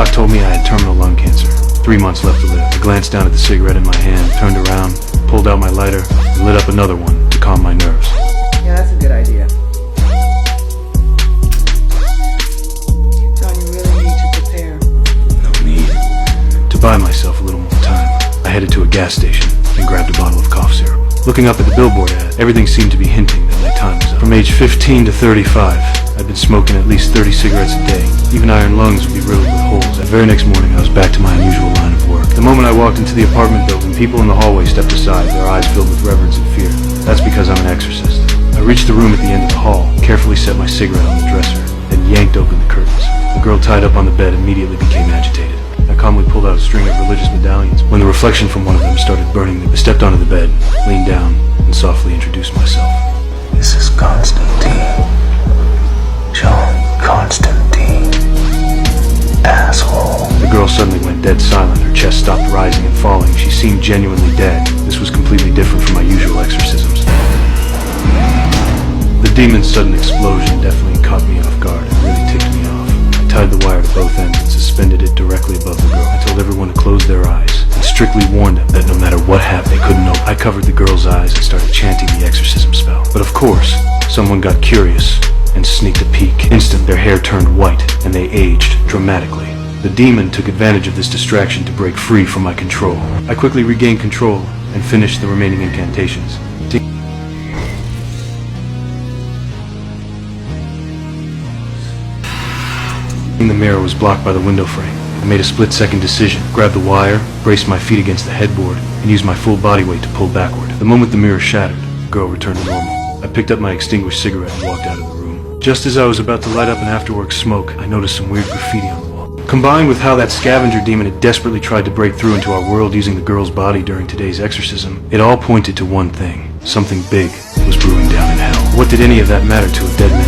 Doc told me I had terminal lung cancer. 3 months left to live. I glanced down at the cigarette in my hand, turned around, pulled out my lighter, and lit up another one to calm my nerves. Yeah, that's a good idea. John, you really need to prepare. No need. To buy myself a little more time, I headed to a gas station and grabbed a bottle of cough syrup. Looking up at the billboard ad, everything seemed to be hinting that my time was up. From age 15 to 35, I'd been smoking at least 30 cigarettes a day. Even iron lungs would be riddled with holes. The very next morning, I was back to my unusual line of work. The moment I walked into the apartment building, people in the hallway stepped aside, their eyes filled with reverence and fear. That's because I'm an exorcist. I reached the room at the end of the hall, carefully set my cigarette on the dresser, then yanked open the curtains. The girl tied up on the bed immediately became agitated. I calmly pulled out a string of religious medallions. When the reflection from one of them started burning, I stepped onto the bed, leaned down, and softly introduced myself. This is Constantine. John Constantine. Asshole. The girl suddenly went dead silent. Her chest stopped rising and falling. She seemed genuinely dead. This was completely different from my usual exorcisms. The demon's sudden explosion definitely caught me off guard and really ticked me off. I tied the wire to both ends and suspended it directly above the girl. I told everyone to close their eyes and strictly warned them that no matter what happened, they couldn't open. I covered the girl's eyes and started chanting the exorcism spell. But of course, someone got curious and sneaked a peek. Instant, their hair turned white and they aged dramatically. The demon took advantage of this distraction to break free from my control. I quickly regained control and finished the remaining incantations. The mirror was blocked by the window frame. I made a split-second decision, grabbed the wire, braced my feet against the headboard, and used my full body weight to pull backward. The moment the mirror shattered, the girl returned to normal. I picked up my extinguished cigarette and walked out of the room. Just as I was about to light up an after-work smoke, I noticed some weird graffiti on the wall. Combined with how that scavenger demon had desperately tried to break through into our world using the girl's body during today's exorcism, it all pointed to one thing. Something big was brewing down in hell. What did any of that matter to a dead man?